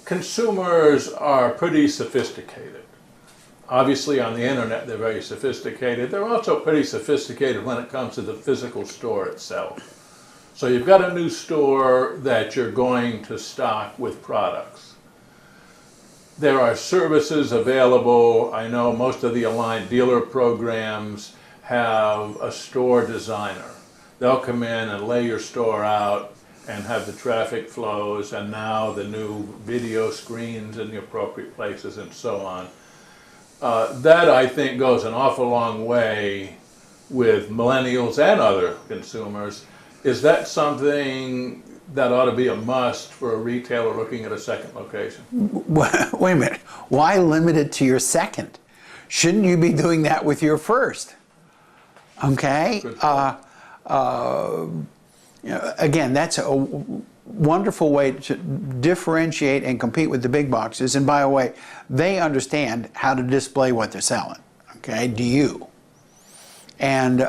consumers are pretty sophisticated. Obviously on the internet they're very sophisticated. They're also pretty sophisticated when it comes to the physical store itself. So you've got a new store that you're going to stock with products. There are services available. I know most of the aligned dealer programs have a store designer. They'll come in and lay your store out and have the traffic flows and now the new video screens in the appropriate places and so on. That, I think, goes an awful long way with millennials and other consumers. Is that something that ought to be a must for a retailer looking at a second location? Wait a minute. Why limit it to your second? Shouldn't you be doing that with your first? Okay? Again, that's a wonderful way to differentiate and compete with the big boxes. And by the way, they understand how to display what they're selling. Okay? Do you? And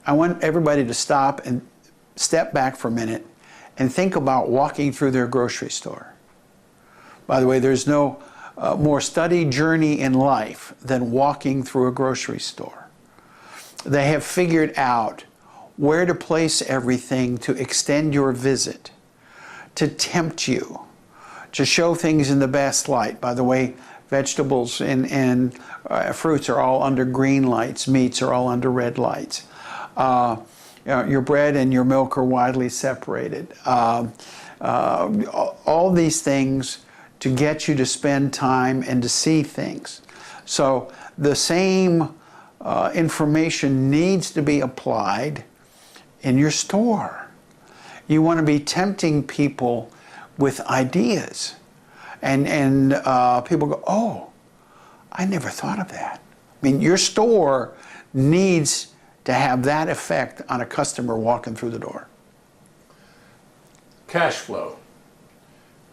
I want everybody to stop and step back for a minute and think about walking through their grocery store. By the way, there's no more studied journey in life than walking through a grocery store. They have figured out where to place everything to extend your visit, to tempt you, to show things in the best light. By the way, vegetables and fruits are all under green lights, meats are all under red lights. Your bread and your milk are widely separated. All these things to get you to spend time and to see things. So the same information needs to be applied in your store. You want to be tempting people with ideas. And people go, oh, I never thought of that. I mean, your store needs to have that effect on a customer walking through the door. Cash flow.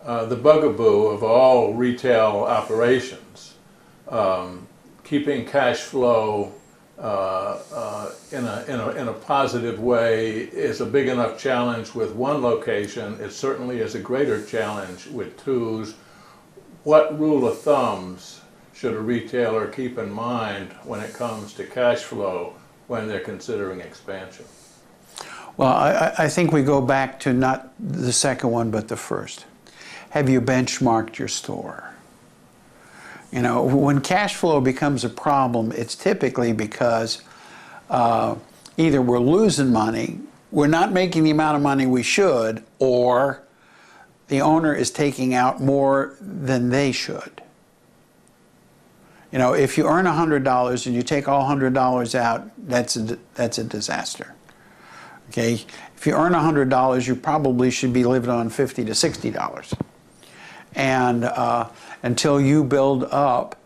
The bugaboo of all retail operations. Keeping cash flow in a positive way is a big enough challenge with one location. It certainly is a greater challenge with twos. What rule of thumbs should a retailer keep in mind when it comes to cash flow when they're considering expansion? Well, I think we go back to not the second one, but the first. Have you benchmarked your store? You know, when cash flow becomes a problem, it's typically because either we're losing money, we're not making the amount of money we should, or the owner is taking out more than they should. You know, if you earn $100 and you take all $100 out, that's a disaster. Okay, if you earn $100, you probably should be living on $50 to $60. And until you build up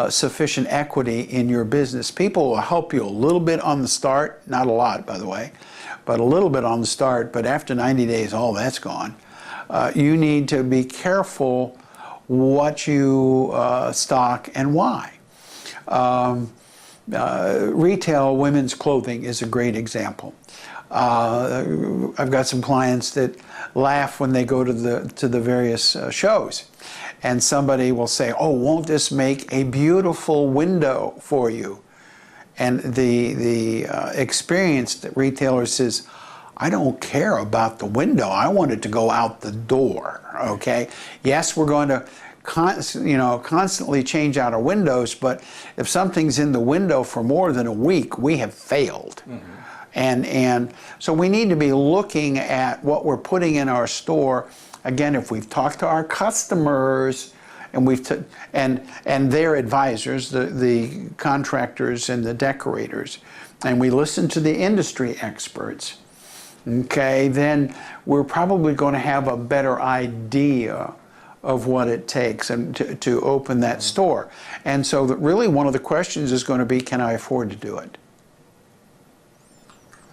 sufficient equity in your business, people will help you a little bit on the start, not a lot, by the way, but a little bit on the start. But after 90 days, all that's gone. You need to be careful what you stock and why. Retail women's clothing is a great example. I've got some clients that laugh when they go to the various shows, and somebody will say, "Oh, won't this make a beautiful window for you?" And the experienced retailer says, "I don't care about the window. I want it to go out the door." Okay. Yes, we're going to constantly change out our windows, but if something's in the window for more than a week, we have failed. Mm-hmm. And so we need to be looking at what we're putting in our store. Again, if we've talked to our customers and and their advisors, the contractors and the decorators, and we listen to the industry experts, okay, then we're probably going to have a better idea of what it takes and to open that store. And so really one of the questions is going to be, can I afford to do it?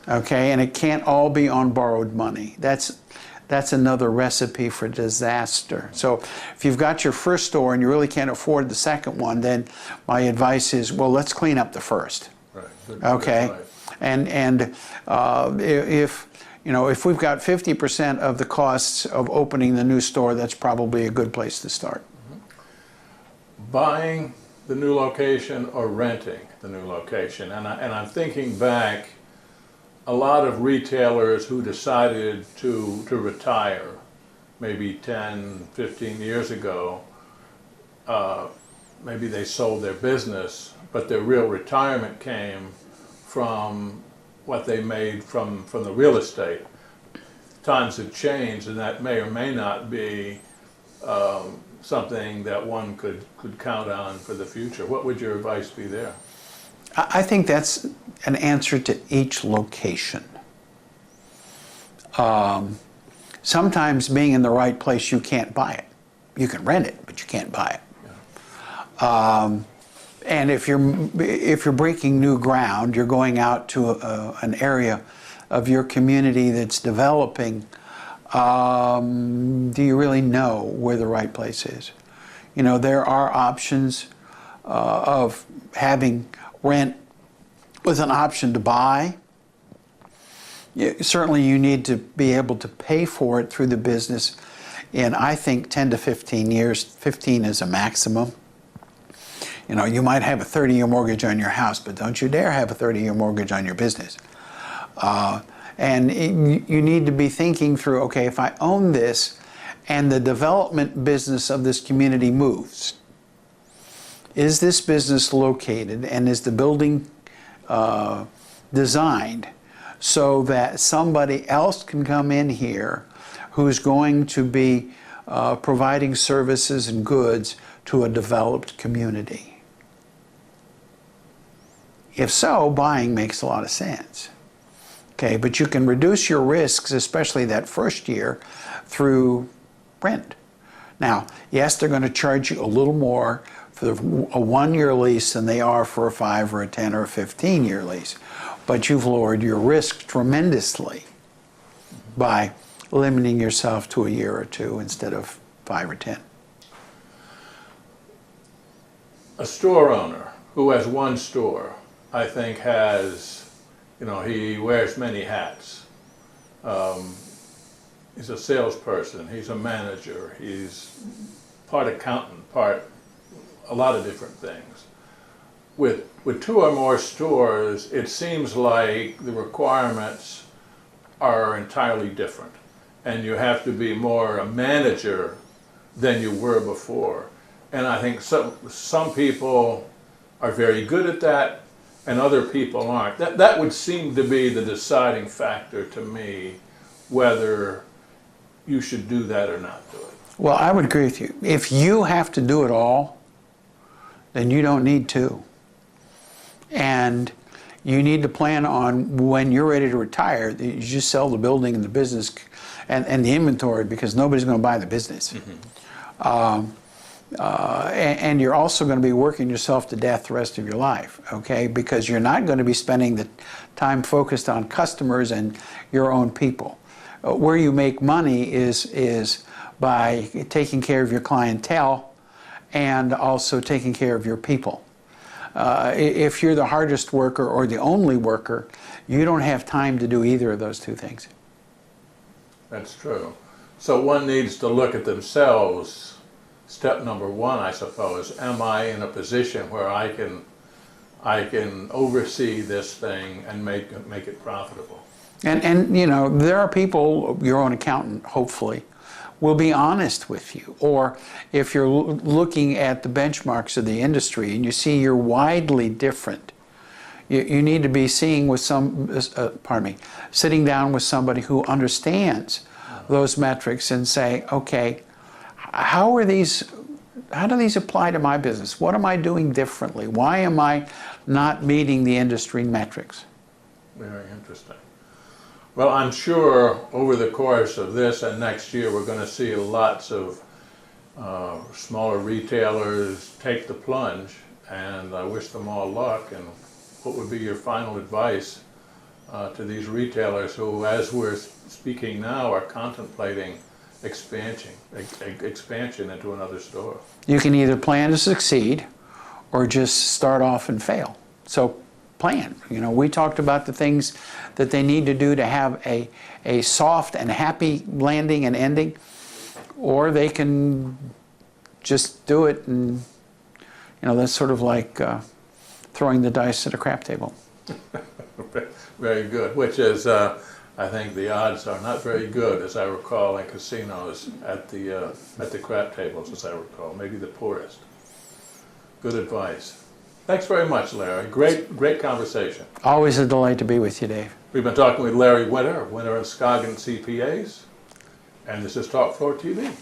Okay, and it can't all be on borrowed money. That's another recipe for disaster. So if you've got your first store and you really can't afford the second one, then my advice is, well, let's clean up the first. Right. Good, okay, good and if You know, if we've got 50% of the costs of opening the new store, that's probably a good place to start. Buying the new location or renting the new location. And I'm thinking back, a lot of retailers who decided to retire maybe 10, 15 years ago, maybe they sold their business, but their real retirement came from what they made from the real estate. Times have changed, and that may or may not be something that one could count on for the future. What would your advice be there? I think that's an answer to each location. Sometimes being in the right place, you can't buy it. You can rent it, but you can't buy it. Yeah. And if you're breaking new ground, you're going out to an area of your community that's developing. Do you really know where the right place is? You know, there are options of having rent with an option to buy. Certainly you need to be able to pay for it through the business in, I think, 10 to 15 years. 15 is a maximum. You know, you might have a 30-year mortgage on your house, but don't you dare have a 30-year mortgage on your business. And you need to be thinking through, okay, if I own this and the development business of this community moves, is this business located and is the building designed so that somebody else can come in here who's going to be providing services and goods to a developed community? If so, buying makes a lot of sense. Okay, but you can reduce your risks, especially that first year, through rent. Now, yes, they're going to charge you a little more for a 1-year lease than they are for a 5 or a 10 or a 15-year lease, but you've lowered your risk tremendously by limiting yourself to a year or 2 instead of 5 or 10. A store owner who has one store, I think, has, you know, he wears many hats. He's a salesperson, he's a manager, he's part accountant, part a lot of different things. With 2 or more stores, it seems like the requirements are entirely different, and you have to be more a manager than you were before. And I think some people are very good at that, and other people aren't. That would seem to be the deciding factor to me, whether you should do that or not do it. Well, I would agree with you. If you have to do it all, then you don't need to. And you need to plan on when you're ready to retire, that you just sell the building and the business and the inventory, because nobody's going to buy the business. Mm-hmm. And you're also going to be working yourself to death the rest of your life, okay? Because you're not going to be spending the time focused on customers and your own people. Where you make money is by taking care of your clientele and also taking care of your people. If you're the hardest worker or the only worker, you don't have time to do either of those 2 things. That's true. So one needs to look at themselves. Step number 1, I suppose, am I in a position where I can oversee this thing and make it profitable? And you know, there are people, your own accountant, hopefully, will be honest with you. Or if you're looking at the benchmarks of the industry and you see you're widely different, you need to be seeing with sitting down with somebody who understands those metrics and say, okay, how do these apply to my business? What am I doing differently? Why am I not meeting the industry metrics? Very interesting. Well, I'm sure over the course of this and next year, we're going to see lots of smaller retailers take the plunge, and I wish them all luck. And what would be your final advice to these retailers who, as we're speaking now, are contemplating expansion into another store? You can either plan to succeed or just start off and fail. So plan. You know, we talked about the things that they need to do to have a soft and happy landing and ending, or they can just do it, and you know, that's sort of like throwing the dice at a crap table. Very good, which is, I think the odds are not very good, as I recall, in casinos at the crap tables, as I recall, maybe the poorest. Good advice. Thanks very much, Larry. Great conversation. Always a delight to be with you, Dave. We've been talking with Larry Winter of Winter and Scoggins CPAs, and this is Talk Floor TV.